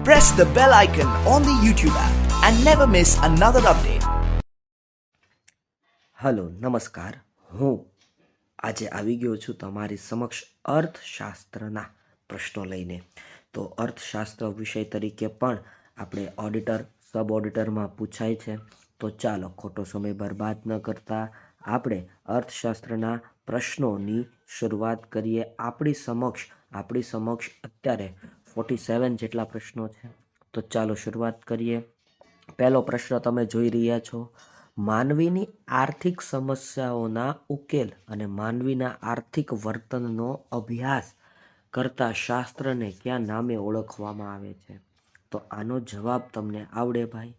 press the bell icon on the YouTube app and never miss another update. Hello નમસ્કાર, હું આજે આવી ગયો છું તમારી સમક્ષ અર્થશાસ્ત્રના પ્રશ્નો લઈને. તો અર્થશાસ્ત્ર વિષય તરીકે પણ આપણે ઓડિટર સબ ઓડિટરમાં પૂછાય છે. તો ચાલો ખોટો સમય બરબાદ ન કરતા આપણે અર્થશાસ્ત્રના પ્રશ્નોની શરૂઆત કરીએ. આપણી સમક્ષ અત્યારે 47 જેટલા પ્રશ્નો છે. તો ચાલો શરૂઆત કરીએ. પહેલો પ્રશ્ન તમે જોઈ રહ્યા છો, માનવીની આર્થિક સમસ્યાઓના ઉકેલ અને માનવીના આર્થિક વર્તનનો અભ્યાસ કરતા શાસ્ત્રને કયા નામે ઓળખવામાં આવે છે? તો આનો જવાબ તમને આવડે ભાઈ,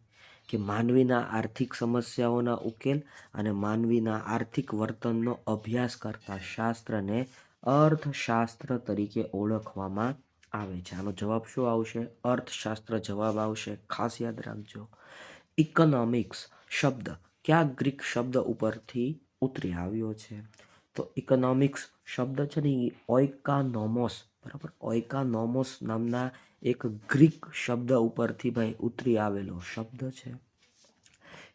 કે માનવીના આર્થિક સમસ્યાઓના ઉકેલ અને માનવીના આર્થિક વર્તનનો અભ્યાસ કરતા શાસ્ત્રને અર્થશાસ્ત્ર તરીકે ઓળખવામાં આવે છે. આનો જવાબ શું આવશે? અર્થશાસ્ત્ર જવાબ આવશે. ખાસ યાદ રાખજો. ઇકોનોમિક્સ શબ્દ કયા ગ્રીક શબ્દ ઉપરથી ઉતરી આવ્યો છે? તો ઇકોનોમિક્સ શબ્દ છે ને એ ઓઇકાનોમોસ, બરાબર, ઓઇકાનોમોસ નામના એક ગ્રીક શબ્દ ઉપરથી ભાઈ ઉતરી આવેલો શબ્દ છે.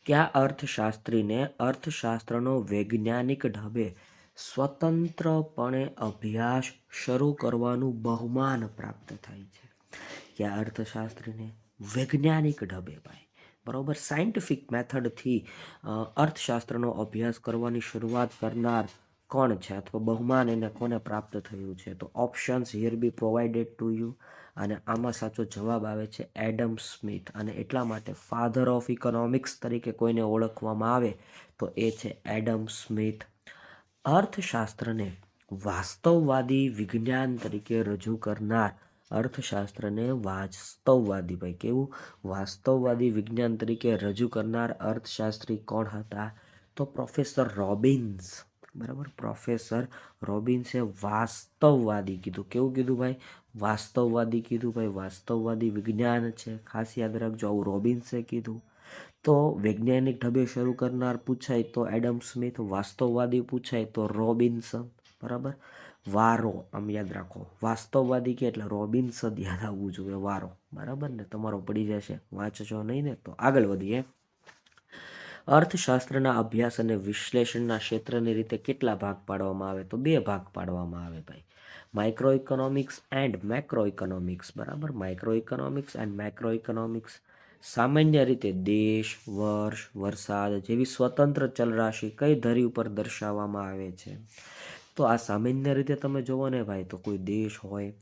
કયા અર્થશાસ્ત્રીને અર્થશાસ્ત્રનો વૈજ્ઞાનિક ઢબે સ્વતંત્રપણે અભ્યાસ શરૂ કરવાનું બહુમાન પ્રાપ્ત થાય છે? કયા અર્થશાસ્ત્રીને વૈજ્ઞાનિક ઢબે ભાઈ, બરાબર, સાયન્ટિફિક મેથડથી અર્થશાસ્ત્રનો અભ્યાસ કરવાની શરૂઆત કરનાર કોણ છે, અથવા બહુમાન એને કોને પ્રાપ્ત થયું છે? તો options here B provided to you, અને આમાં સાચો જવાબ આવે છે એડમ સ્મિથ. અને એટલા માટે ફાધર ઓફ ઇકોનોમિક્સ તરીકે કોઈને ઓળખવામાં આવે તો એ છે એડમ સ્મિથ. અર્થશાસ્ત્રને વાસ્તવવાદી વિજ્ઞાન તરીકે રજૂ કરનાર, અર્થશાસ્ત્રને વાસ્તવવાદી, ભાઈ કેવું, વાસ્તવવાદી વિજ્ઞાન તરીકે રજૂ કરનાર અર્થશાસ્ત્રી કોણ હતા? તો પ્રોફેસર રોબિન્સ, બરાબર, પ્રોફેસર રોબિન્સે વાસ્તવવાદી કીધું. કેવું કીધું ભાઈ? વાસ્તવવાદી કીધું ભાઈ. વાસ્તવવાદી વિજ્ઞાન છે, ખાસ યાદ રાખજો, આવું રોબિન્સે કીધું. તો વૈજ્ઞાનિક ઢબે શરૂ કરનાર પૂછાય તો એડમ સ્મિથ, વાસ્તવવાદી પૂછાય તો રોબિન્સન, બરાબર. વારો આમ યાદ રાખો, વાસ્તવવાદી કે એટલે રોબિન્સ જ યાદ આવવું જોઈએ, વારો, બરાબર ને, તમારો પડી જશે, વાંચજો નહીં ને. તો આગળ વધીએ. અર્થશાસ્ત્રના અભ્યાસ અને વિશ્લેષણના ક્ષેત્રની રીતે કેટલા ભાગ પાડવામાં આવે? તો 2 ભાગ પાડવામાં આવે ભાઈ. Microeconomics and macroeconomics, બરાબર, microeconomics and macroeconomics. સામાન્ય રીતે દેશ, વર્ષ, વરસાદ જેવી સ્વતંત્ર ચલરાશિ કઈ ધરી ઉપર દર્શાવવામાં આવે છે? તો આ સામાન્ય રીતે તમે જોવો ને ભાઈ, તો કોઈ દેશ હોય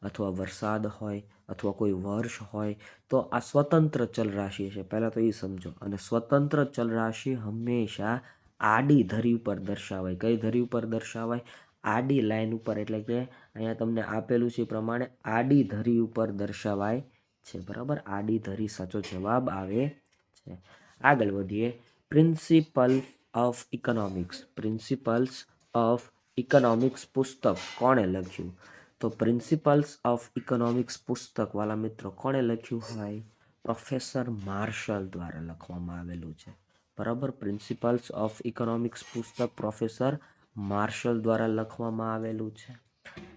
અથવા વરસાદ હોય અથવા કોઈ વર્ષ હોય તો આ સ્વતંત્ર ચલરાશિ છે, પહેલાં તો એ સમજો. અને સ્વતંત્ર ચલરાશિ હંમેશા આડી ધરી ઉપર દર્શાવાય. કઈ ધરી ઉપર દર્શાવાય? આડી લાઈન ઉપર, એટલે કે અહીંયા તમને આપેલું છે એ પ્રમાણે આડી ધરી ઉપર દર્શાવાય છે, બરાબર. આડી ધરી સાચો જવાબ આવે છે. આગળ વધીએ. Principles of economics, principles of economics પુસ્તક કોણે લખ્યું? તો પ્રિન્સિપલ્સ ઓફ ઇકોનોમિક્સ પુસ્તક વાલા મિત્રો કોણે લખ્યું હોય? પ્રોફેસર માર્શલ દ્વારા લખવામાં આવેલું છે, બરાબર. પ્રિન્સિપલ્સ ઓફ ઇકોનોમિક્સ પુસ્તક પ્રોફેસર માર્શલ દ્વારા લખવામાં આવેલું છે.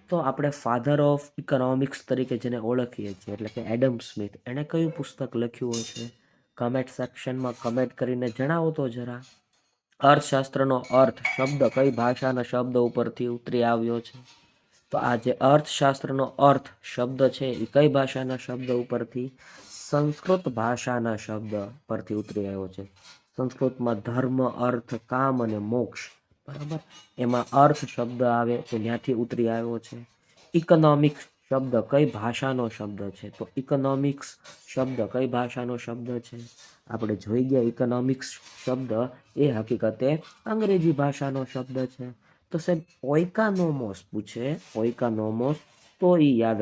તો આપણે ફાધર ઓફ ઇકોનોમિક્સ તરીકે જેને ઓળખીએ છીએ, એટલે કે એડમ સ્મિથ, એણે કયું પુસ્તક લખ્યું હશે? કમેન્ટ સેક્શનમાં કમેન્ટ કરીને જણાવો તો જરા. અર્થશાસ્ત્રનો અર્થ શબ્દ કઈ ભાષાના શબ્દ ઉપરથી ઉતરી આવ્યો છે? તો આ જે અર્થશાસ્ત્રનો અર્થ શબ્દ છે એ કઈ ભાષાના શબ્દ ઉપરથી? સંસ્કૃત ભાષાના શબ્દ પરથી ઉતરી આવ્યો છે. સંસ્કૃતમાં ધર્મ, અર્થ, કામ અને મોક્ષ, બરાબર, એમાં અર્થ શબ્દ આવે તો ત્યાંથી ઉતરી આવ્યો છે. ઇકોનોમિક્સ શબ્દ કઈ ભાષાનો શબ્દ છે? તો ઇકોનોમિક્સ શબ્દ કઈ ભાષાનો શબ્દ છે? આપણે જોઈ ગયા ઇકોનોમિક્સ શબ્દ એ હકીકતે અંગ્રેજી ભાષાનો શબ્દ છે. તો સાહેબ ઓઇકાનોમોસ પૂછે, ઓઇકાનોમોસ, તો એ યાદ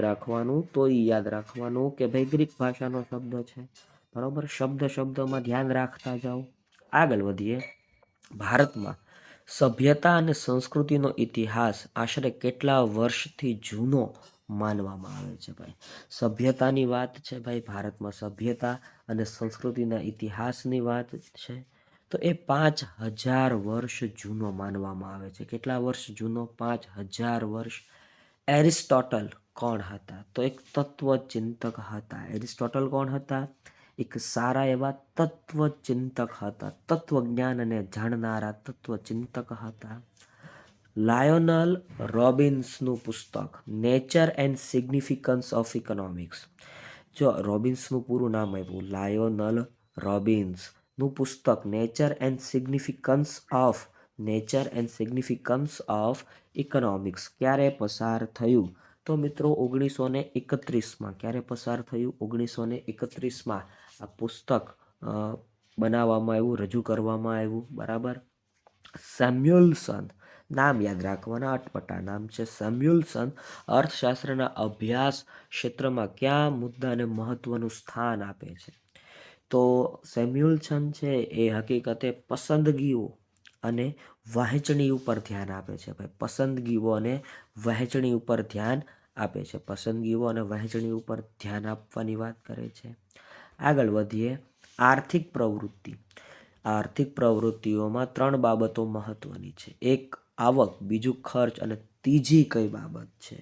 રાખવાનું કે ભાઈ ગ્રીક ભાષાનો શબ્દ છે, બરાબર. શબ્દમાં ધ્યાન રાખતા જાઓ. આગળ વધીએ. ભારતમાં સભ્યતા અને સંસ્કૃતિનો ઇતિહાસ આશરે કેટલા વર્ષથી જૂનો માનવામાં આવે છે ભાઈ? સભ્યતાની વાત છે ભાઈ, ભારતમાં સભ્યતા અને સંસ્કૃતિના ઇતિહાસની વાત છે તો એ 5000 વર્ષ જૂનો માનવામાં આવે છે. કેટલા વર્ષ જૂનો? 5000 વર્ષ. એરિસ્ટોટલ, કોણ હતા? તો એક તત્વચિંતક હતા. એરિસ્ટોટલ કોણ હતા? એક સારા એવા તત્વચિંતક હતા, તત્વજ્ઞાનને જાણનારા તત્વચિંતક હતા. લાયોનલ રોબિન્સનું પુસ્તક nature and significance of economics. જો રોબિન્સનું પૂરું નામ આપ્યું લાયોનલ રોબિન્સનું પુસ્તક nature and significance of economics ક્યારે પસાર થયું? તો મિત્રો 1931માં. ક્યારે પસાર થયું? 1931માં આ પુસ્તક બનાવવામાં આવ્યું, રજૂ કરવામાં આવ્યું. બરાબર. સેમ્યુઅલ્સન, નામ યાદ રાખવાના, અટપટા નામ છે. સેમ્યુઅલ્સન અર્થશાસ્ત્રના અભ્યાસ ક્ષેત્રમાં કયા મુદ્દાને મહત્વનું સ્થાન આપે છે? તો સેમ્યુઅલ્સન છે એ હકીકતે પસંદગીઓ અને વહેંચણી ઉપર ધ્યાન આપે છે ભાઈ. પસંદગીઓ અને વહેંચણી ઉપર ધ્યાન આપે છે. પસંદગીઓ અને વહેંચણી ઉપર ધ્યાન આપવાની વાત કરે છે. આગળ વધીએ. આર્થિક પ્રવૃત્તિ. આર્થિક પ્રવૃત્તિઓમાં 3 બાબતો મહત્વની છે. એક આવક, બીજું ખર્ચ અને ત્રીજી કઈ બાબત છે?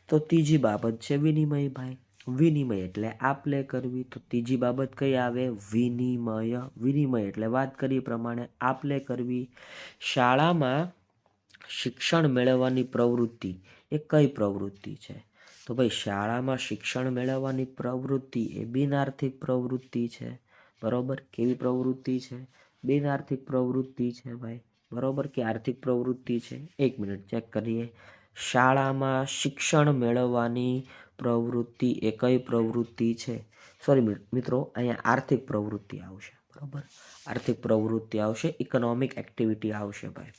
તો ત્રીજી બાબત છે વિનિમય ભાઈ. વિનિમય એટલે આપ-લે કરવી. તો ત્રીજી બાબત કઈ આવે? વિનિમય. વિનિમય એટલે વાત કરી પ્રમાણે આપ-લે કરવી. શાળામાં શિક્ષણ મેળવવાની પ્રવૃત્તિ એ કઈ પ્રવૃત્તિ છે? તો ભાઈ શાળામાં શિક્ષણ મેળવવાની પ્રવૃત્તિ એ બિનઆર્થિક પ્રવૃત્તિ છે. બરોબર. કેવી પ્રવૃત્તિ છે? બિનઆર્થિક પ્રવૃત્તિ છે ભાઈ. બરોબર કે આર્થિક પ્રવૃત્તિ છે? 1 મિનિટ ચેક કરીએ. શાળામાં શિક્ષણ મેળવવાની પ્રવૃત્તિ એ કઈ પ્રવૃત્તિ છે? સોરી મિત્રો, અહીંયા આર્થિક પ્રવૃત્તિ આવશે. બરોબર. આર્થિક પ્રવૃત્તિ આવશે, ઇકોનોમિક એક્ટિવિટી આવશે ભાઈ.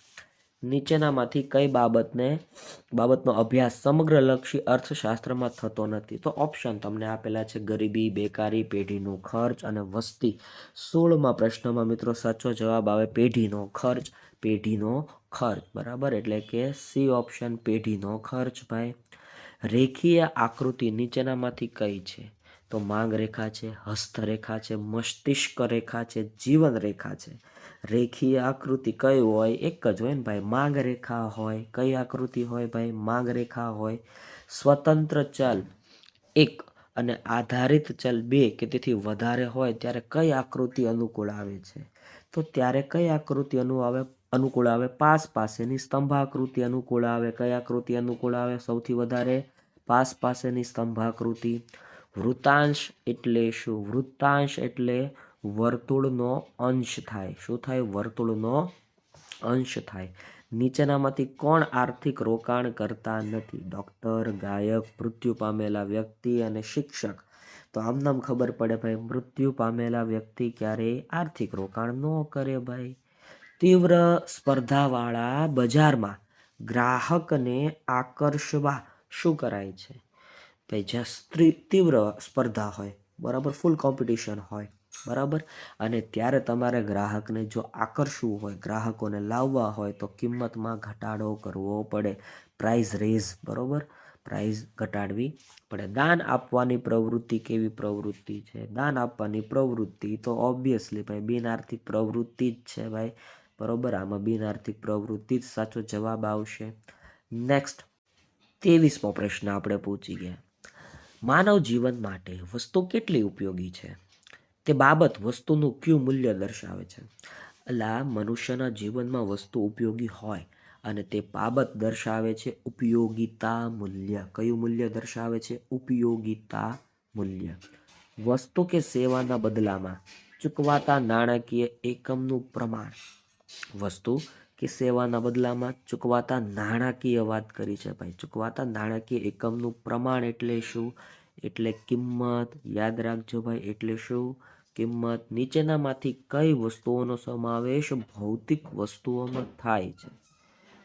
નીચેનામાંથી કઈ બાબતનો અભ્યાસ સમગ્રલક્ષી અર્થશાસ્ત્રમાં થતો નથી? તો ઓપ્શન તમને આપેલા છે ગરીબી, બેકારી, પેઢીનો ખર્ચ અને વસ્તી. 16મા પ્રશ્નમાં મિત્રો સાચો જવાબ આવે પેઢીનો ખર્ચ. પેઢીનો ખર્ચ. બરાબર. એટલે કે સી ઓપ્શન, પેઢીનો ખર્ચ ભાઈ. રેખીય આકૃતિ નીચેનામાંથી કઈ છે? તો માંગ રેખા છે, હસ્તરેખા છે, મસ્તિષ્ક રેખા છે, જીવન રેખા છે. રેખીય આકૃતિ કઈ હોય? એક જ હોય ને ભાઈ, માંગ રેખા હોય. કઈ આકૃતિ હોય ભાઈ? માંગ રેખા હોય. સ્વતંત્ર ચલ 1 અને આધારિત ચલ 2 કે તેથી વધારે હોય ત્યારે કઈ આકૃતિ અનુકૂળ આવે છે? તો ત્યારે કઈ આકૃતિ અનુકૂળ આવે? પાસ પાસેની સ્તંભાકૃતિ અનુકૂળ આવે. કઈ આકૃતિ અનુકૂળ આવે સૌથી વધારે? પાસ પાસેની સ્તંભાકૃતિ. વૃત્તાંશ એટલે શું? વૃત્તાંશ એટલે વર્તુળનો અંશ થાય. શું થાય? વર્તુળનો અંશ થાય. નીચેનામાંથી કોણ આર્થિક રોકાણ કરતા નથી? ડોક્ટર, ગાયક, મૃત્યુ પામેલા વ્યક્તિ અને શિક્ષક. તો આમનામ ખબર પડે ભાઈ, મૃત્યુ પામેલા વ્યક્તિ ક્યારેય આર્થિક રોકાણ ન કરે ભાઈ. તીવ્ર સ્પર્ધાવાળા બજારમાં ગ્રાહકને આકર્ષવા શું કરાય છે? ભાઈ જ્યાં તીવ્ર સ્પર્ધા હોય, બરાબર, ફૂલ કોમ્પિટિશન હોય, બરાબર, અને ત્યારે તમારે ગ્રાહકને જો આકર્ષવું હોય, ગ્રાહકોને લાવવા હોય તો કિંમતમાં ઘટાડો કરવો પડે. Price rays. બરાબર. પ્રાઇસ ઘટાડવી પડે. દાન આપવાની પ્રવૃત્તિ કેવી પ્રવૃત્તિ છે? દાન આપવાની પ્રવૃત્તિ તો ઓબ્વિયસલી ભાઈ બિનઆર્થિક પ્રવૃત્તિ જ છે ભાઈ. બરોબર. આમાં બિનઆર્થિક પ્રવૃત્તિ જ સાચો જવાબ આવશે. નેક્સ્ટ 23મો પ્રશ્ન આપણે પૂછી ગયા. માનવ જીવન માટે વસ્તુ કેટલી ઉપયોગી છે? તે બાબત વસ્તુનું કયું મૂલ્ય દર્શાવે છે? એટલે મનુષ્યના જીવનમાં વસ્તુ ઉપયોગી હોય અને તે બાબત દર્શાવે છે ઉપયોગિતા મૂલ્ય. કયું મૂલ્ય દર્શાવે છે? ઉપયોગિતા મૂલ્ય. વસ્તુ કે સેવાના બદલામાં ચૂકવાતા નાણાકીય એકમનું પ્રમાણ. વસ્તુ કે સેવાના બદલામાં ચૂકવાતા નાણાકીય વાત કરી છે ભાઈ. ચૂકવાતા નાણાકીય એકમનું પ્રમાણ એટલે શું? એટલે કિંમત. યાદ રાખજો ભાઈ, એટલે શું? કિંમત. નીચેનામાંથી કઈ વસ્તુઓનો સમાવેશ ભૌતિક વસ્તુઓમાં થાય છે?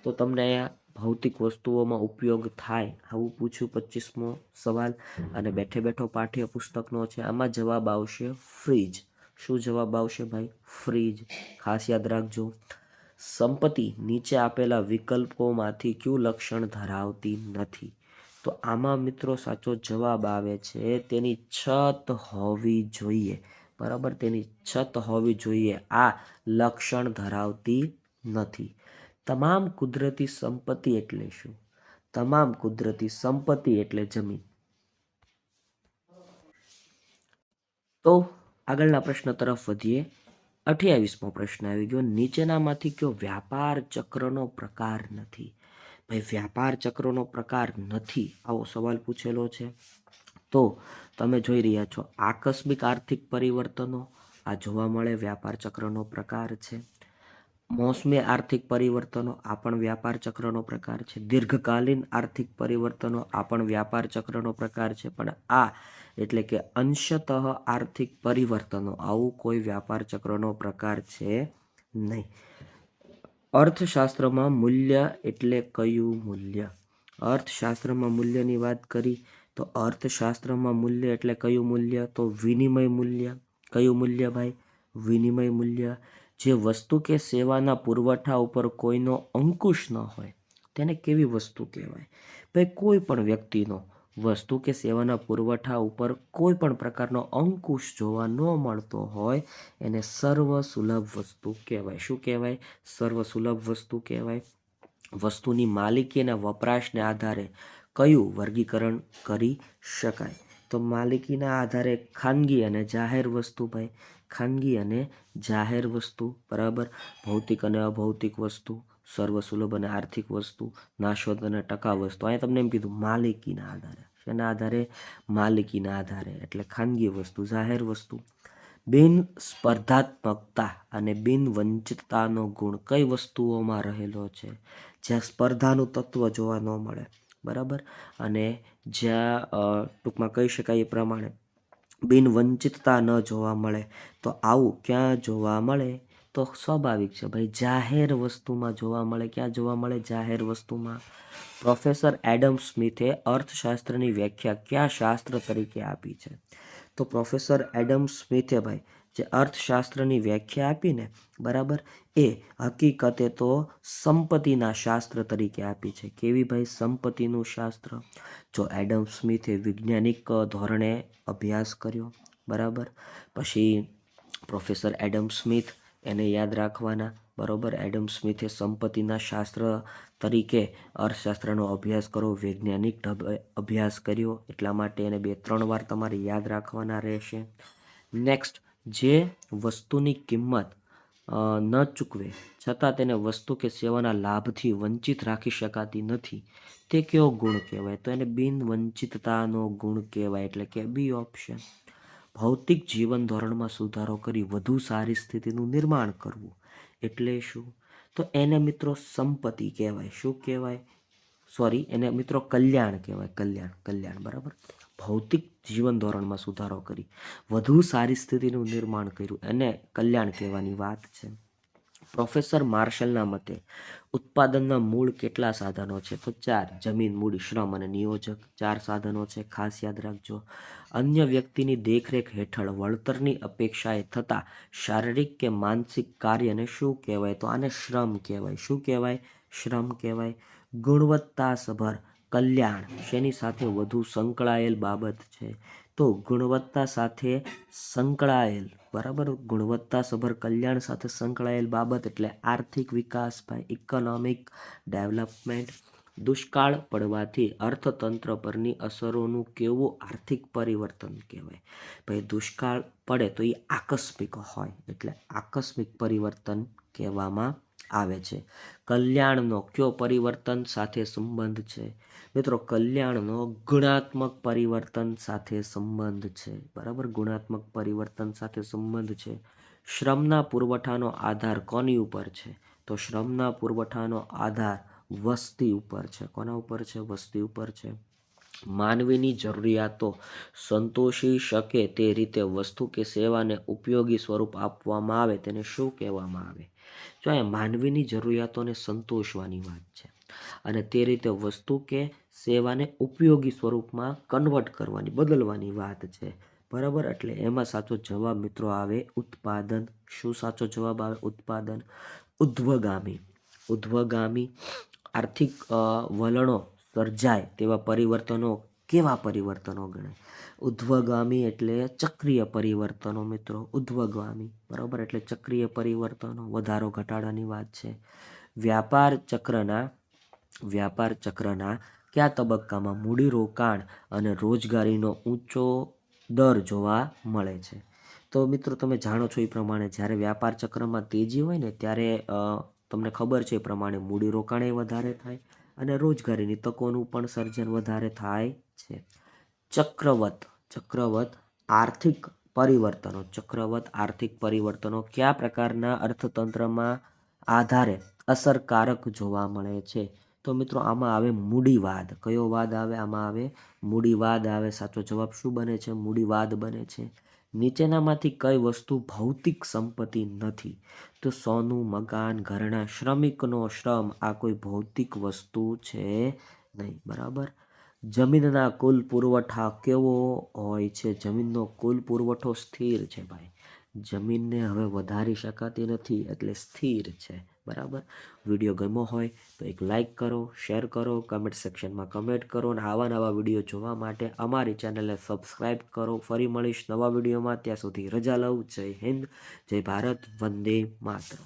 તો તમને અહીંયા ભૌતિક વસ્તુઓમાં ઉપયોગ થાય આવું પૂછ્યું 25મો સવાલ, અને બેઠે બેઠો પાઠ્યપુસ્તકનો છે. આમાં જવાબ આવશે ફ્રીજ. શું જવાબ આવશે ભાઈ? ફ્રીજ. ખાસ યાદ રાખજો. સંપત્તિ નીચે આપેલા વિકલ્પોમાંથી કયું લક્ષણ ધરાવતી નથી? તો આમાં મિત્રો સાચો જવાબ આવે છે તેની છત હોવી જોઈએ. બરાબર. તેની છત હોવી જોઈએ. આ લક્ષણ ધરાવતી નથી. તમામ કુદરતી સંપત્તિ એટલે શું? તમામ કુદરતી સંપત્તિ એટલે જમીન. તો આગળના પ્રશ્ન તરફ વધીએ. 28મો પ્રશ્ન આવી ગયો. નીચેનામાંથી કયો વ્યાપાર ચક્રનો પ્રકાર નથી? ભાઈ વ્યાપાર ચક્રનો પ્રકાર નથી આવો સવાલ પૂછેલો છે. તો તમે જોઈ રહ્યા છો આકસ્મિક આર્થિક પરિવર્તનો આ જોવા મળે વ્યાપાર ચક્રનો પ્રકાર છે. મોસમી આર્થિક પરિવર્તનો આ પણ વ્યાપાર ચક્રનો પ્રકાર છે. દીર્ઘકાલીન આર્થિક પરિવર્તનો આ પણ વ્યાપાર ચક્રનો પ્રકાર છે. પણ આ એટલે કે અંશતઃ આર્થિક પરિવર્તનો આવું કોઈ વ્યાપાર ચક્રનો પ્રકાર છે નહીં. અર્થશાસ્ત્રમાં મૂલ્ય એટલે કયું મૂલ્ય? અર્થશાસ્ત્રમાં મૂલ્યની વાત કરી તો અર્થશાસ્ત્રમાં મૂલ્ય એટલે કયું મૂલ્ય? તો વિનિમય મૂલ્ય. કયું મૂલ્ય ભાઈ? વિનિમય મૂલ્ય. જે વસ્તુ કે સેવાના પુરવઠા ઉપર કોઈનો અંકુશ ન હોય તેને કેવી વસ્તુ કહેવાય? ભાઈ કોઈ પણ વ્યક્તિનો વસ્તુ કે સેવાના પુરવઠા ઉપર કોઈ પણ પ્રકારનો અંકુશ જોવા ન મળતો હોય એને સર્વ સુલભ વસ્તુ કહેવાય. શું કહેવાય? સર્વ સુલભ વસ્તુ કહેવાય. વસ્તુની માલિકી અને વપરાશને આધારે કયું વર્ગીકરણ કરી શકાય? તો માલિકીના આધારે ખાનગી અને જાહેર વસ્તુ ભાઈ. ખાનગી અને જાહેર વસ્તુ બરાબર. ભૌતિક અને અભૌતિક વસ્તુ, સર્વ સુલભ અને આર્થિક વસ્તુ, નાશવંત અને ટકાઉ વસ્તુ. અહીંયા તમને એમ કીધું માલિકીના આધારે. શેના આધારે? માલિકીના આધારે. એટલે ખાનગી વસ્તુ, જાહેર વસ્તુ. બિન સ્પર્ધાત્મકતા અને બિન વંચિતતાનો ગુણ કઈ વસ્તુઓમાં રહેલો છે? જ્યાં સ્પર્ધાનું તત્વ જોવા ન મળે બરાબર, અને જ્યાં ટૂંકમાં કહી શકાય એ પ્રમાણે બિન વંચિતતા ન જોવા મળે. તો આવું ક્યાં જોવા મળે? તો સ્વાભાવિક છે ભાઈ જાહેર વસ્તુમાં જોવા મળે. ક્યાં જોવા મળે? જાહેર વસ્તુમાં. પ્રોફેસર એડમ સ્મિથે અર્થશાસ્ત્રની વ્યાખ્યા કયા શાસ્ત્ર તરીકે આપી છે? તો પ્રોફેસર એડમ સ્મિથે ભાઈ જે અર્થશાસ્ત્રની વ્યાખ્યા આપીને બરાબર એ હકીકતે તો સંપત્તિના શાસ્ત્ર તરીકે આપી છે. કેવી ભાઈ? સંપત્તિનું શાસ્ત્ર. જો એડમ સ્મિથે વૈજ્ઞાનિક ધોરણે અભ્યાસ કર્યો બરાબર, પછી પ્રોફેસર એડમ સ્મિથ એને યાદ રાખવાના બરાબર. એડમ સ્મિથે સંપત્તિના શાસ્ત્ર તરીકે અર્થશાસ્ત્રનો અભ્યાસ કરો, વૈજ્ઞાનિક અભ્યાસ કર્યો, એટલા માટે એને 2-3 વાર તમારે યાદ રાખવાના રહેશે. નેક્સ્ટ, જે વસ્તુની કિંમત ન ચૂકવે છતાં તેને વસ્તુ કે સેવાના લાભથી વંચિત રાખી શકાતી નથી તે કયો ગુણ કહેવાય? તો એને બિન વંચિતતાનો ગુણ કહેવાય. એટલે કે બી ઓપ્શન. ભૌતિક જીવન ધોરણમાં સુધારો કરી વધુ સારી સ્થિતિનું નિર્માણ કરવું એટલે શું? તો એને મિત્રો સંપત્તિ કહેવાય. શું કહેવાય? સોરી, એને મિત્રો કલ્યાણ કહેવાય. કલ્યાણ બરાબર. ભૌતિક જીવન ધોરણમાં સુધારો કરી વધુ સારી સ્થિતિનું નિર્માણ કર્યું એને કલ્યાણ કહેવાની વાત છે. પ્રોફેસર માર્શલના મતે ઉત્પાદનના મૂળ કેટલા સાધનો છે? તો 4. જમીન, મૂડી, શ્રમ અને નિયોજક. 4 સાધનો છે, ખાસ યાદ રાખજો. અન્ય વ્યક્તિની દેખરેખ હેઠળ વળતરની અપેક્ષાએ થતા શારીરિક કે માનસિક કાર્યને શું કહેવાય? તો આને શ્રમ કહેવાય. શું કહેવાય? શ્રમ કહેવાય. ગુણવત્તાસભર કલ્યાણ શેની સાથે વધુ સંકળાયેલ બાબત છે? તો ગુણવત્તા સાથે સંકળાયેલ બરાબર. ગુણવત્તાસભર કલ્યાણ સાથે સંકળાયેલ બાબત એટલે આર્થિક વિકાસ ભાઈ, ઇકોનોમિક ડેવલપમેન્ટ. દુષ્કાળ પડવાથી અર્થતંત્ર પરની અસરોનું કેવું આર્થિક પરિવર્તન કહેવાય? ભાઈ દુષ્કાળ પડે તો એ આકસ્મિક હોય એટલે આકસ્મિક પરિવર્તન કહેવામાં આવે છે. કલ્યાણનો કયો પરિવર્તન સાથે સંબંધ છે? મિત્રો કલ્યાણનો ગુણાત્મક પરિવર્તન સાથે સંબંધ છે બરાબર. ગુણાત્મક પરિવર્તન સાથે સંબંધ છે. શ્રમના પુરવઠાનો આધાર કોની ઉપર છે? તો શ્રમના પુરવઠાનો આધાર વસ્તી ઉપર છે. કોના ઉપર છે? વસ્તી ઉપર છે. માનવીની જરૂરિયાતો સંતોષી શકે તે રીતે વસ્તુ કે સેવાને ઉપયોગી સ્વરૂપ આપવામાં આવે તેને શું કહેવામાં આવે? જો અહીંયા માનવીની જરૂરિયાતોને સંતોષવાની વાત છે અને તે રીતે વસ્તુ કે સેવાને ઉપયોગી સ્વરૂપમાં કન્વર્ટ કરવાની, બદલવાની વાત છે બરાબર. એટલે એમાં સાચો જવાબ મિત્રો આવે ઉત્પાદન. શું સાચો જવાબ આવે? ઉત્પાદન. ઉધ્વગામી આર્થિક વલણો સર્જાય તેવા પરિવર્તનો કેવા પરિવર્તનો ગણાય? ઉધ્વગામી એટલે ચક્રીય પરિવર્તનો મિત્રો. ઉધ્વગામી બરાબર એટલે ચક્રીય પરિવર્તનો, વધારો ઘટાડાની વાત છે. વ્યાપાર ચક્રના કયા તબક્કામાં મૂડીરોકાણ અને રોજગારીનો ઊંચો દર જોવા મળે છે? તો મિત્રો તમે જાણો છો એ પ્રમાણે જ્યારે વ્યાપાર ચક્રમાં તેજી હોય ને ત્યારે તમને ખબર છે એ પ્રમાણે મૂડીરોકાણ એ વધારે થાય અને રોજગારીની તકોનું પણ સર્જન વધારે થાય છે. ચક્રવત આર્થિક પરિવર્તનો કયા પ્રકારના અર્થતંત્રમાં આધારે અસરકારક જોવા મળે છે? તો મિત્રો આમાં આવે મૂડીવાદ. કયો વાદ આવે? આમાં આવે મૂડીવાદ આવે. સાચો જવાબ શું બને છે? મૂડીવાદ બને છે. નીચેનામાંથી કઈ વસ્તુ ભૌતિક સંપત્તિ નથી? તો સોનું, મકાન, ઘરેણાં. શ્રમિકનો શ્રમ આ કોઈ ભૌતિક વસ્તુ છે નહીં. બરાબર. જમીનના કુલ પુરવઠા કેવો હોય છે? જમીનનો કુલ પુરવઠો સ્થિર છે ભાઈ. જમીનને હવે વધારી શકાતી નથી એટલે સ્થિર છે. બરાબર. વિડીયો ગમ્યો હોય તો એક લાઈક કરો, શેર કરો, કમેન્ટ સેક્શનમાં કમેન્ટ કરો અને આવા નવા વિડીયો જોવા માટે અમારી ચેનલને સબસ્ક્રાઈબ કરો. ફરી મળીશ નવા વિડીયોમાં. ત્યાં સુધી રજા લઉં. જય હિન્દ, જય ભારત, વંદે માતરમ.